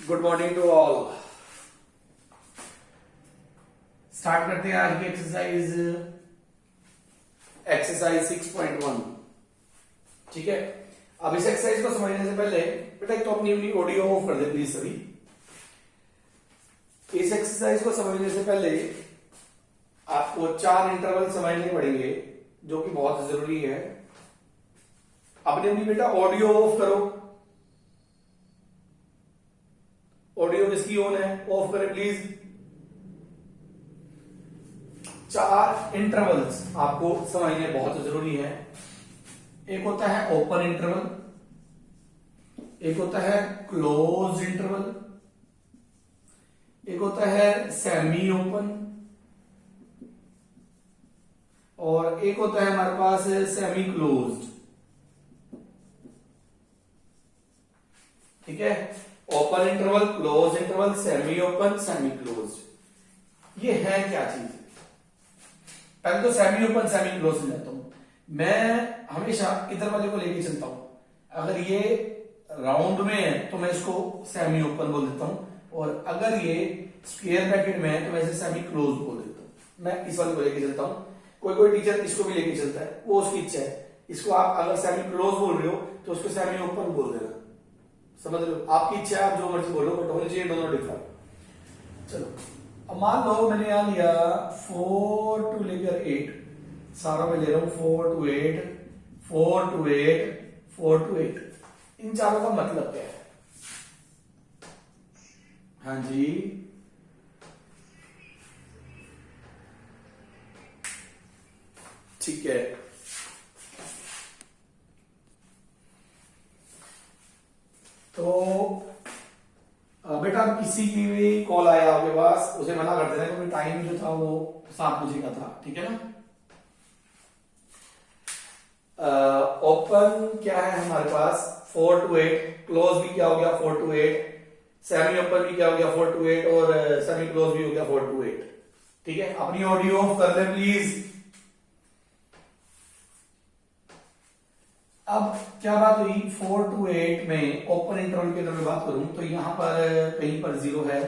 Good morning to all. Start करते हैं आज की एक्सरसाइज 6.1। ठीक है, अब इस एक्सरसाइज को समझने से पहले बेटा एक तो अपनी ऑडियो ऑफ कर दे प्लीज सभी। इस एक्सरसाइज को समझने से पहले आपको 4 इंटरवल समझने पड़ेंगे जो कि बहुत जरूरी है। अपनी बेटा ऑडियो ऑफ करो। ऑडियो किसकी ऑन है? ऑफ करें प्लीज। 4 इंटरवल्स आपको समझने बहुत जरूरी है। एक होता है ओपन इंटरवल, एक होता है क्लोज इंटरवल, एक होता है सेमी ओपन और एक होता है हमारे पास सेमी क्लोज्ड। ठीक है, open interval, close interval, semi open, semi closed. ये है क्या चीज? पहले तो सेमी ओपन सेमी क्लोज में जाता हूं। मैं हमेशा इधर वाले को लेके चलता हूं। अगर ये राउंड में है तो मैं इसको सेमी ओपन बोल देता हूं, और अगर ये स्क्वायर ब्रैकेट में है तो मैं इसे सेमी क्लोज बोल देता हूं। मैं इस वाले को लेके चलता हूं। कोई टीचर इसको भी लेके चलता है, वो उसकी इच्छा है। इसको आप अगर सेमी क्लोज बोल रहे हो तो उसको सेमी ओपन बोल देना। समझ लो, आपकी इच्छा है, आप जो मर्जी बोलो, बट होनी चाहिए दोनों डिफरेंट। चलो, अब मान लो मैंने यहां लिया 4 to लेकर 8, सारा मैं ले रहा हूं 4 to 8, 4 to 8, 4 to 8। इन चारों का मतलब क्या है? हाँ जी, ठीक है। तो बेटा किसी की भी कॉल आया आपके पास, उसे मना कर देना क्योंकि टाइम जो था वो 7 बजे का था। ठीक है ना? ओपन क्या है हमारे पास? 4 to 8। क्लोज भी क्या हो गया? 4 to 8। सेमी ओपन भी क्या हो गया? 4 to 8। और सेमी क्लोज भी हो गया 4 to 8। ठीक है, अपनी ऑडियो ऑफ कर ले प्लीज। अब क्या बात हुई? 4 to 8 में ओपन इंटरवल की अगर मैं बात करूं तो यहां पर कहीं पर 0 है,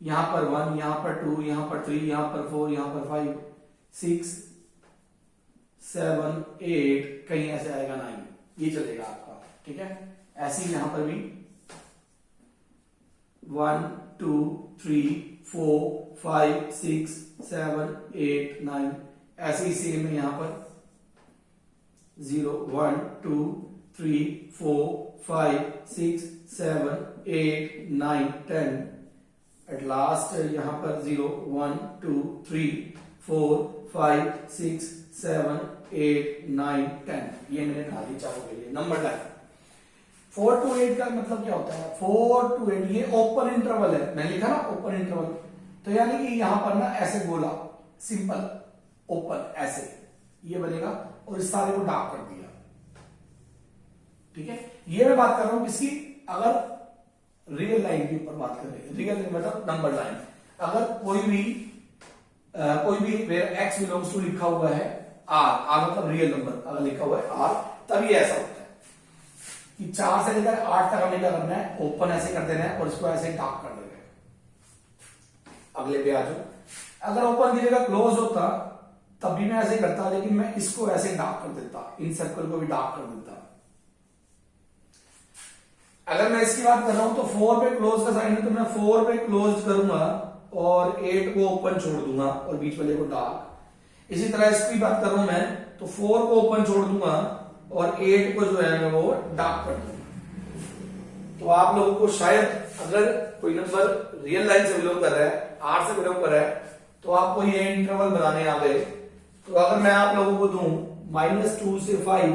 यहां पर 1, यहां पर 2, यहां पर 3, यहां पर 4, यहां पर 5, 6, 7, 8, कहीं ऐसे आएगा 9। ये चलेगा आपका। ठीक है, ऐसे ही यहां पर भी 1, 2, 3, 4, 5, 6, 7, 8, 9, ऐसे ही सेम है यहां पर 0, 1, 2, 3, 4, 5, 6, 7, 8, 9, 10। एट लास्ट यहां पर 0, 1, 2, 3, 4, 5, 6, 7, 8, 9, 10। ये मैंने डाल दी चारों के लिए नंबर लाइन। 4 to 8 का मतलब क्या होता है? 4 to 8 ये ओपन इंटरवल है। मैंने लिखा ना ओपन इंटरवल, तो यानी कि यहां पर ना ऐसे गोला, सिंपल ओपन ऐसे ये बनेगा, और इस सारे को डार्क कर दिया। ठीक है, ये मैं बात कर रहा हूं किसकी? अगर रियल लाइन के ऊपर बात करें, रियल मतलब नंबर लाइन। अगर कोई भी एक्स बिलोंग्स टू लिखा हुआ है आर मतलब रियल नंबर अगर लिखा हुआ है आर, तभी ऐसा होता है कि 4 से लेकर 8 तक हमें क्या करना है? ओपन ऐसे कर देना है और इसको ऐसे डार्क कर देना है। अगले पे आ जाओ। अगर ओपन की जगह क्लोज होता तब भी मैं ऐसे करता, लेकिन मैं इसको ऐसे डार्क कर देता, इन सर्कल को भी डार्क कर देता। अगर मैं इसकी बात कर रहा हूं तो 4 पे क्लोज का साइन है, तो मैं 4 पे क्लोज करूंगा और 8 को ओपन छोड़ दूंगा और बीच वाले को डार्क। इसी तरह इसकी बात कर रहा हूं मैं तो 4 को ओपन छोड़ दूंगा और 8 को जो है मैं वो डार्क कर दूंगा। तो आप लोगों को शायद अगर कोई नंबर रियल लाइन से बिलोंग कर रहा है, आर से बिलोंग कर रहा है, तो आपको ये इंटरवल बनाने आ गए। तो अगर मैं आप लोगों को दूं -2 से 5,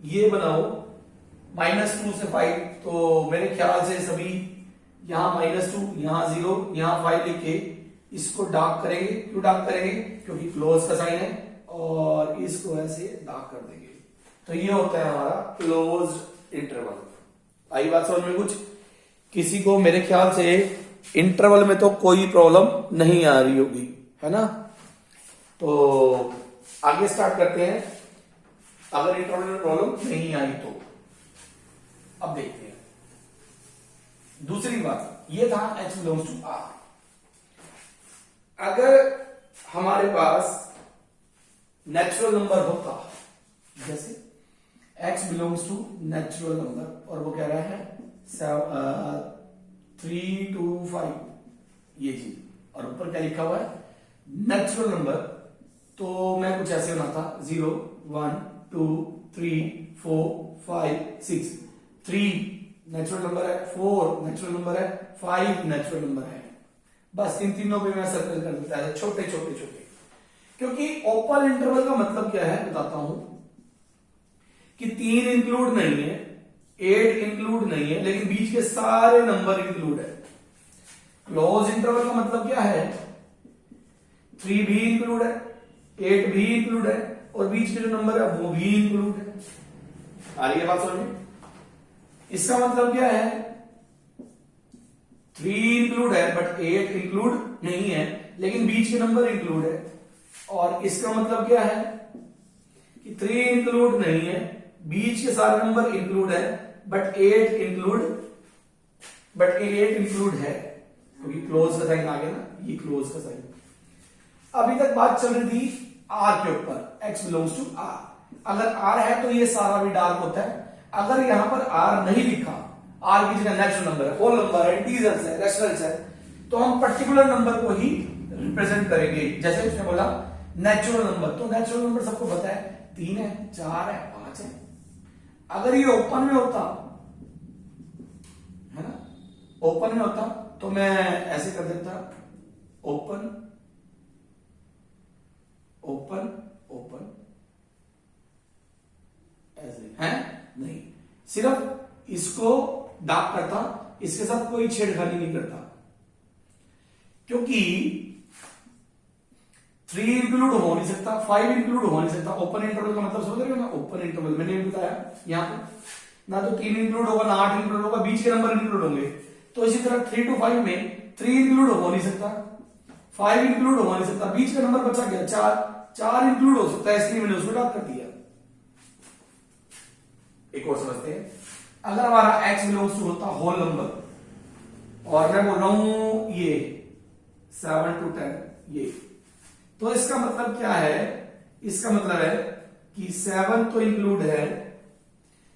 ये बनाओ -2 से 5, तो मेरे ख्याल से सभी यहां -2, यहां 0, यहां 5 लिख के इसको डार्क करेंगे। क्यों डार्क करेंगे? क्योंकि क्लोज का साइन है, और इसको ऐसे डार्क कर देंगे। तो ये होता है हमारा क्लोज इंटरवल। आई बात समझ में? कुछ किसी को मेरे ख्याल से इंटरवल में तो कोई प्रॉब्लम नहीं आ रही होगी, है ना? तो आगे स्टार्ट करते हैं। अगर इंटरवल में प्रॉब्लम नहीं आई तो अब देखते हैं। दूसरी बात ये था x बिलोंग्स टू r। अगर हमारे पास नेचुरल नंबर होता, जैसे x belongs to natural number और वो कह रहा है 3 to 5 ये चीज, और ऊपर क्या लिखा हुआ है नेचुरल नंबर, तो मैं कुछ ऐसे बनाता 0 1 2 3 4 5 6। 3 नेचुरल नंबर है, 4 नेचुरल नंबर है, 5 नेचुरल नंबर है। बस इन तीनों पे मैं सर्कल कर देता है छोटे छोटे छोटे, क्योंकि ओपन इंटरवल का मतलब क्या है बताता हूं कि 3 इंक्लूड नहीं है, 8 इंक्लूड नहीं है, लेकिन बीच के सारे नंबर इंक्लूड है। क्लोज इंटरवल का मतलब क्या है 3 भी इंक्लूड है, 8 भी इंक्लूड है, और बीच के जो नंबर है वो भी इंक्लूड है। आ रही है बात समझ में? इसका मतलब क्या है 3 इंक्लूड है बट 8 इंक्लूड नहीं है, लेकिन बीच के नंबर इंक्लूड है। और इसका मतलब क्या है कि 3 इंक्लूड नहीं है, बीच के सारे नंबर इंक्लूड है, बट 8 इंक्लूड है, क्योंकि क्लोज का साइन आ गया ना, ये क्लोज का साइन। अभी तक बात चल रही थी आर के ऊपर, x बिलोंग्स टू आर। अगर आर है तो ये सारा भी डार्क होता है। अगर यहां पर आर नहीं लिखा, आर की जगह नेचुरल नंबर है, होल नंबर है, इंटीजर्स है, रैशनल्स है, तो हम पर्टिकुलर नंबर को ही रिप्रेजेंट करेंगे। जैसे उसने बोला नेचुरल नंबर, तो नेचुरल नंबर सबको पता है 3 है, 4 है, 5 है। अगर ये ओपन में होता है ना, ओपन में होता तो मैं ऐसे कर देता ओपन ओपन ओपन, ऐसे है नहीं, सिर्फ इसको डार्क करता, इसके साथ कोई छेड़खानी नहीं करता, क्योंकि 3 इंक्लूड हो नहीं सकता, 5 इंक्लूड हो नहीं सकता। ओपन इंटरवल का मतलब समझ रहे हो ना, ओपन इंटरवल मैंने बताया यहां पे ना तो 3 इंक्लूड होगा ना 8 इंक्लूड होगा, बीच के नंबर इंक्लूड होंगे। तो इसी तरह 3 to 5 में 3 इंक्लूड हो नहीं सकता, 5 इंक्लूड हो नहीं सकता, बीच का नंबर बचा गया 4 इंक्लूड हो सकता है, इसलिए मैंने उसको डार्क कर दिया। एक और समझते हैं, अगर हमारा x बिलोंग्स टू होता होल नंबर और मैं बोल रहा हूं ये 7 to 10 ये, तो इसका मतलब क्या है, इसका मतलब है कि 7 तो इंक्लूड है,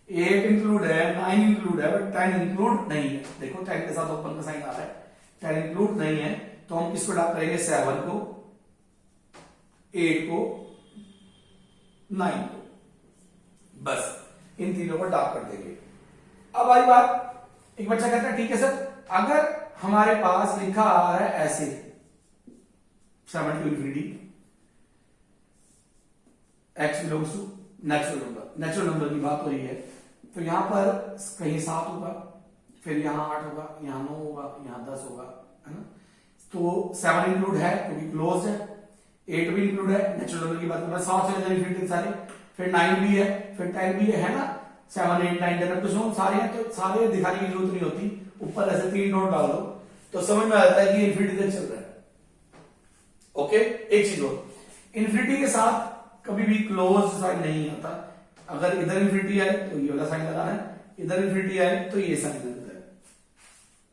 8 इंक्लूड है, 9 इंक्लूड है, बट 10 इंक्लूड नहीं है। देखो 10 के साथ ओपन का साइन आ रहा है, 10 इंक्लूड नहीं है, तो हम किसको डार्क करेंगे 7 को, 8 को, 9 को, बस इन तीनों को डार्क कर देंगे। अब आई बात, एक बच्चा कहता है ठीक है सर, अगर हमारे पास लिखा आ रहा है ऐसे 7 to infinity, x belongs to natural number, natural number की बात हो रही है, तो यहां पर कहीं 7 होगा, फिर यहां 8 होगा, यहां 9 होगा, यहां 10 होगा, है ना। तो 7 इंक्लूड है क्योंकि क्लोज है, 8 भी इंक्लूड है, नेचुरल नंबर की बात कर रहा है, 7 से इंफिनिटी सारे, फिर 9 भी है, फिर 10 भी है ना। 7 8 9 10 कुछ सारे हैं, तो सारे दिखाने की जरूरत नहीं होती, ऊपर ऐसे 3 नोट डाल दो तो समझ में आता है कि इंफिनिटी तक चल रहा है। ओके, एक चीज और, इंफिनिटी के साथ कभी भी क्लोज साइन नहीं आता। अगर इधर इंफिनिटी आए तो ये वाला साइन लगाना है, इधर इंफिनिटी आए तो ये साइन लगता है।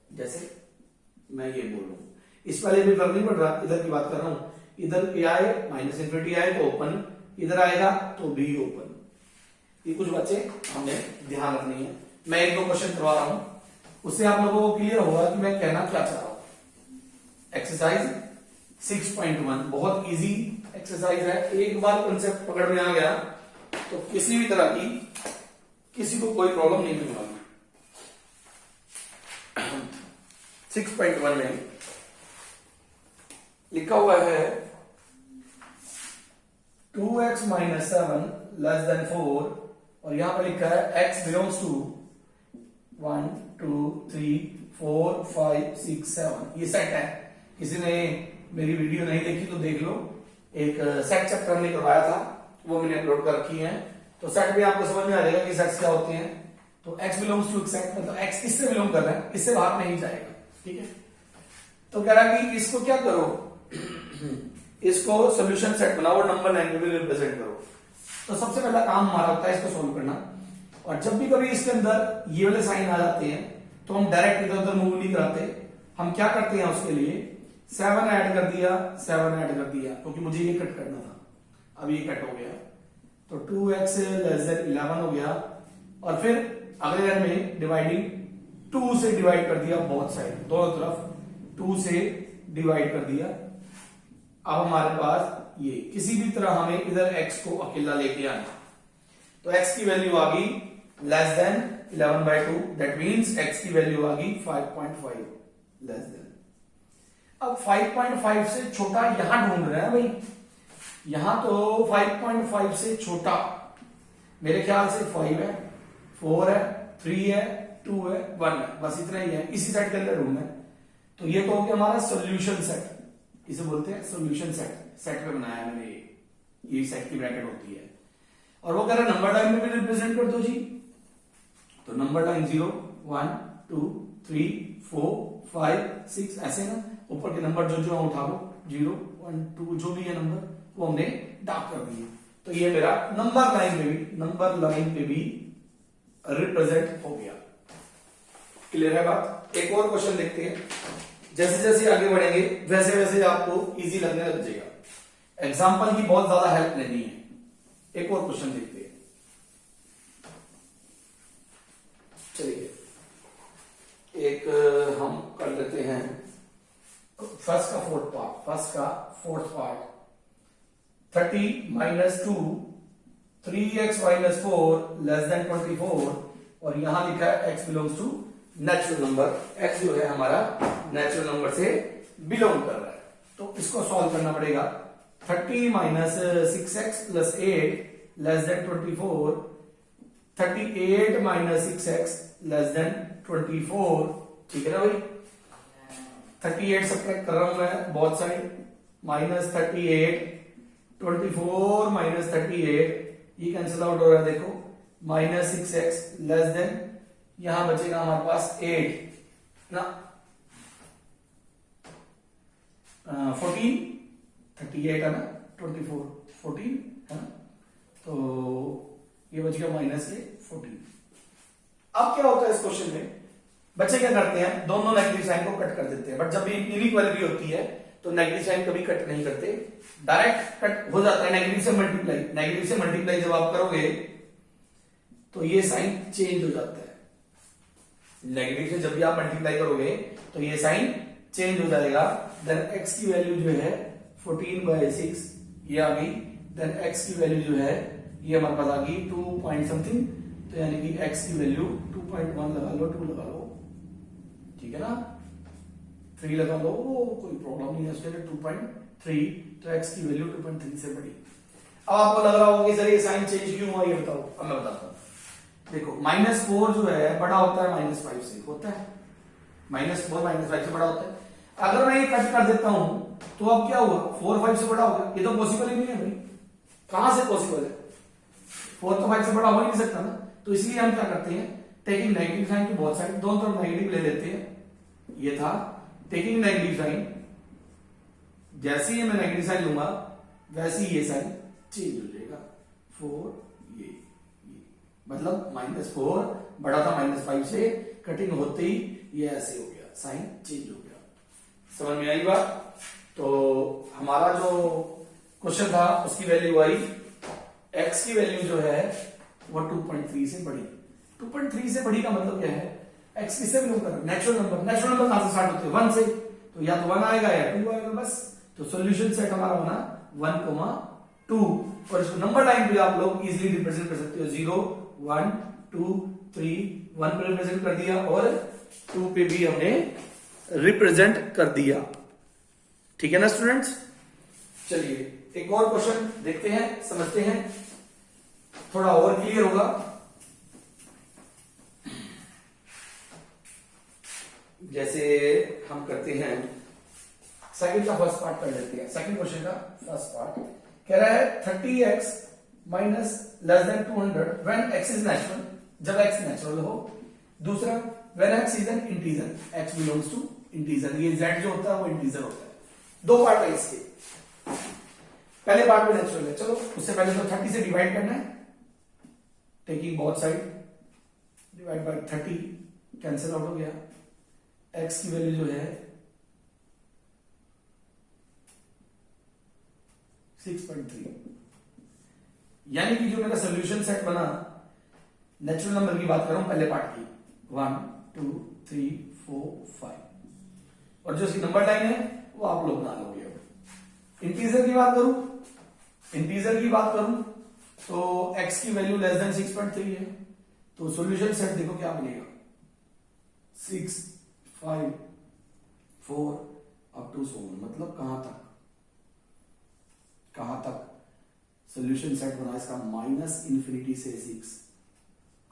जैसे मैं ये बोल रहा हूं, इस वाले में फर्क नहीं पड़ रहा, इधर की बात कर रहा हूं, इधर ए आए माइनस इंफिनिटी आए तो ओपन, इधर आएगा तो भी ओपन। ये कुछ बच्चे हमें ध्यान रखनी है। मैं एक दो क्वेश्चन करवा रहा हूं, उससे आप लोगों को क्लियर होगा कि मैं कहना क्या चाह रहा हूं। एक्सरसाइज 6.1 बहुत इजी एक्सरसाइज है, एक बार कंसेप्ट पकड़ में आ गया तो किसी भी तरह की किसी को कोई प्रॉब्लम नहीं होने वाली। 6.1 में लिखा हुआ है 2x minus 7 less than 4, और यहां पर लिखा है x belongs to 1 2 3 4 5 6 7। ये सेट है, किसी ने मेरी वीडियो नहीं देखी तो देख लो, एक सेट चैप्टर हमने करवाया था, वो मैंने अपलोड कर रखी है, तो सेट भी आपको समझ में आ जाएगा कि सेट्स क्या होते हैं। तो x बिलोंग्स टू सेट मतलब x किससे बिलोंग कर रहा है, इससे बाहर नहीं जाएगा, ठीक है। तो कह रहा कि इसको क्या करो, इसको सॉल्यूशन सेट बनाओ और नंबर लाइन में रिप्रेजेंट करो। तो सबसे पहला काम हमारा होता है इसको सोल्व करना, और जब भी कभी इसके अंदर ये वाले साइन आ जाते हैं तो हम डायरेक्ट इधर उधर मूव नहीं कराते, हम क्या करते हैं उसके लिए 7 ऐड कर दिया, 7 ऐड कर दिया, क्योंकि मुझे ये कट करना था, अब ये कट हो गया, तो 2x लेस देन 11 हो गया, और फिर अगले लाइन में डिवाइडिंग 2 से डिवाइड कर दिया, बोथ साइड दोनों तरफ 2 से डिवाइड कर दिया। अब हमारे पास ये किसी भी तरह हमें इधर x को अकेला लेके आना, तो x की वैल्यू आ गई less than 11/2, that means x की वैल्यू आ गई 5.5 लेस देन। अब 5.5 से छोटा यहां ढूंढ रहे हैं भाई, यहां तो 5.5 से छोटा मेरे ख्याल से 5 है, 4 है, 3 है, 2 है, 1 है, बस इतना ही है, इसी सेट के अंदर ढूंढना है। तो ये तो हो गया हमारा सॉल्यूशन सेट, इसे बोलते हैं सॉल्यूशन सेट, सेट में बनाया है मैंने, ये सेट की ब्रैकेट होती है। और वो कह रहा है नंबर लाइन में भी रिप्रेजेंट कर दो जी, तो नंबर लाइन 0 1 2 3 4 5 6 ऐसे ना, ऊपर के नंबर जो जो उठा लो 0 1 2 जो भी है नंबर वो हमने डार्क कर दिए, तो ये मेरा नंबर लाइन पे भी रिप्रेजेंट हो गया। क्लियर है बात? एक और क्वेश्चन देखते हैं, जैसे जैसे आगे बढ़ेंगे वैसे वैसे आपको इजी लगने लग जाएगा, एग्जाम्पल की बहुत ज्यादा हेल्प लेनी है। एक और क्वेश्चन देखते हैं, चलिए एक हम कर लेते हैं फर्स्ट का fourth part 30 minus 2 3x minus 4 less than 24, और यहां लिखा है x belongs to natural number, x जो है हमारा नेचुरल नंबर से बिलोंग कर रहा है, तो इसको सॉल्व करना पड़ेगा। 30 minus 6x plus 8 less than 24, 38 minus 6x less than 24, ठीक है ना भाई। 38 सब्ट्रैक्ट कर रहा हूं मैं बोथ साइड, माइनस 38 24 माइनस 38, ये कैंसिल आउट हो रहा है देखो, माइनस 6x लेस देन, यहां बचेगा हमारे पास 8 ना 14, 38 है ना 24 14 है ना, तो ये बच गया माइनस 14। अब क्या होता है इस क्वेश्चन में, बच्चे क्या करते हैं दोनों नेगेटिव साइन को कट कर देते हैं, बट जब भी इनइक्वालिटी होती है तो नेगेटिव साइन कभी कट नहीं करते, डायरेक्ट कट हो जाता है नेगेटिव से मल्टीप्लाई। नेगेटिव से मल्टीप्लाई जब आप करोगे तो ये साइन चेंज हो जाता है, नेगेटिव से जब भी आप मल्टीप्लाई करोगे तो ये साइन चेंज हो जाएगा। देन x की वैल्यू जो है 14/6 ये आ गई, देन x की वैल्यू जो है ये हमारे पास आ गई 2 पॉइंट समथिंग, तो यानी कि x की वैल्यू 2.1 लगा लो, 2 लगा लो, ठीक है ना, 3 लगा लो, कोई प्रॉब्लम नहीं है उसके लिए, 2.3, तो x की वैल्यू 2.3 से बड़ी। अब आपको लग रहा होगा कि सर ये साइन चेंज क्यों हुआ, ये बताओ। अब मैं बताता हूं, देखो -4 जो है बड़ा होता है -5 से, होता है -4 -5 से बड़ा होता है। अगर मैं ये कट कर देता हूं तो अब क्या हुआ, 4 5 से बड़ा हो गया, ये तो पॉसिबल ही नहीं है भाई, कहां से पॉसिबल है, 4 तो 5 से बड़ा हो ही नहीं सकता ना, तो इसलिए हम क्या करते हैं, टेकिंग नेगेटिव साइन की बहुत साइड दोनों तरफ नेगेटिव ले लेते हैं, ये था टेकिंग नेगेटिव साइन, जैसे ही मैं नेगेटिव साइन लूंगा वैसे ही ये साइन चेंज हो जाएगा, 4 ये मतलब -4 बड़ा था -5 से, कटिंग होते ही ये ऐसे हो गया, साइन चेंज हो गया। समझ में आई बात? तो हमारा जो क्वेश्चन था उसकी वैल्यू आई, x की वैल्यू जो है वो 2.3 से बड़ी। 2.3 से बड़ी का मतलब क्या है, x किससे बिलोंग कर रहा है, नेचुरल नंबर कहां से स्टार्ट होते हैं, 1 से, तो या तो 1 आएगा या 2 आएगा बस। तो सॉल्यूशन सेट हमारा होना 1, 2, और इसको नंबर लाइन पे आप लोग इजीली रिप्रेजेंट कर सकते हो, 0 1 2 3, 1 पे रिप्रेजेंट कर दिया और 2 पे भी हमने रिप्रेजेंट कर दिया, ठीक है ना स्टूडेंट्स। चलिए एक और क्वेश्चन देखते हैं, समझते हैं, थोड़ा और क्लियर होगा। जैसे हम करते हैं सेकंड का फर्स्ट पार्ट कर लेते हैं, सेकंड क्वेश्चन का फर्स्ट पार्ट कह रहा है 30x minus less than 200 when x is natural, जब x नेचुरल हो। दूसरा when x is an integer, x belongs to integer, ये z जो होता है वो इंटीजर होता है। दो पार्ट है इसके, पहले पार्ट में नेचुरल है, चलो उससे पहले तो 30 से डिवाइड करना है, taking both side, divide by 30, cancel out हो गया। x की वैल्यू जो है 6.3, यानी कि जो मेरा सोल्यूशन सेट बना, नेचुरल नंबर की बात कर रहा हूं पहले पार्ट की, 1 2 3 4 5, और जो इसकी नंबर लाइन है वो आप लोग बना लोगे। इंटीजर की बात करूं, तो x की वैल्यू लेस देन 6.3 है, तो सॉल्यूशन सेट देखो क्या बनेगा, 6 5 4 अप टू 7, मतलब कहां तक सॉल्यूशन सेट बना इसका, -∞ से 6,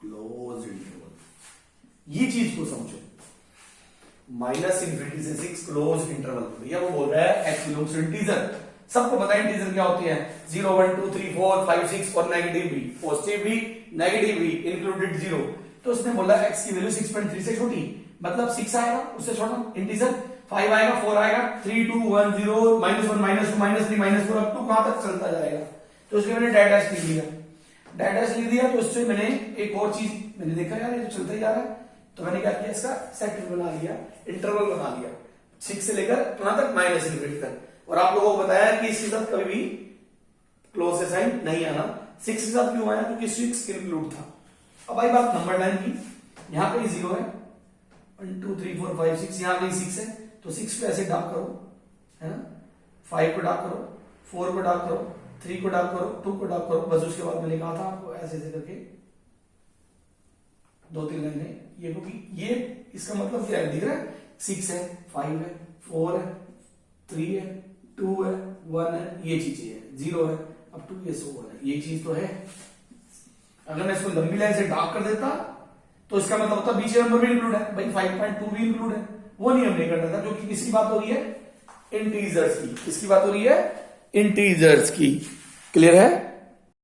क्लोज इंटरवल। ये चीज को समझो, -∞ से 6 क्लोज इंटरवल। भैया वो बोल रहा है x बिलोंग्स टू इंटीजर। सबको पता है इंटीजर क्या होती है, 0 1 2 3 4 5 6 और नेगेटिव भी, पॉजिटिव भी नेगेटिव भी, इंक्लूडेड 0। तो उसने बोला x की वैल्यू 6.3 से छोटी, मतलब 6 आएगा, उससे छोटा इंटीजर 5 आएगा, 4 आएगा, 3 2 1 0 -1 -2 -3 -4 अप टू कहां तक चलता जाएगा। तो उसके मैंने डैश लिख दिया। तो उससे मैंने एक और चीज मैंने देखा, यार ये तो चलता ही जा रहा है, तो मैंने क्या किया, इसका सेट बना लिया, इंटरवल बना लिया, 6 से लेकर कहां तक, -∞ तक। और आप लोगों को बताया कि इसके साथ कभी भी क्लोज से साइन नहीं आना। 6 के साथ क्यों आया, क्योंकि 6 इंक्लूड था। अब आई बात नंबर लाइन की, यहां पे 0 है, 1 2 3 4 5 6, यहां पे 6 है, तो 6 पे ऐसे डार्क करो, है ना, 5 को डार्क करो, 4 को डार्क करो, 3 को डार्क करो, 2 को डार्क करो, बस उसके बाद मैंने कहा था आपको ऐसे ऐसे करके 2-3 लाइनें, ये क्योंकि ये इसका मतलब क्या है, दिख रहा है, 6 है, 5 है, 4 है, 3 है, 2 है, 1 है, ये चीजें है, 0 है, अब 2 ये 1 है, ये चीज तो है। अगर मैं इसको लंबी लाइन से डार्क कर देता तो इसका मतलब होता बीच नंबर भी इंक्लूड है, भाई 5.2 भी इंक्लूड है, वो नहीं हम नहीं करना था, क्योंकि किसकी बात हो रही है, इंटीजर्स की। किसकी बात हो रही है, इंटीजर्स की। क्लियर है।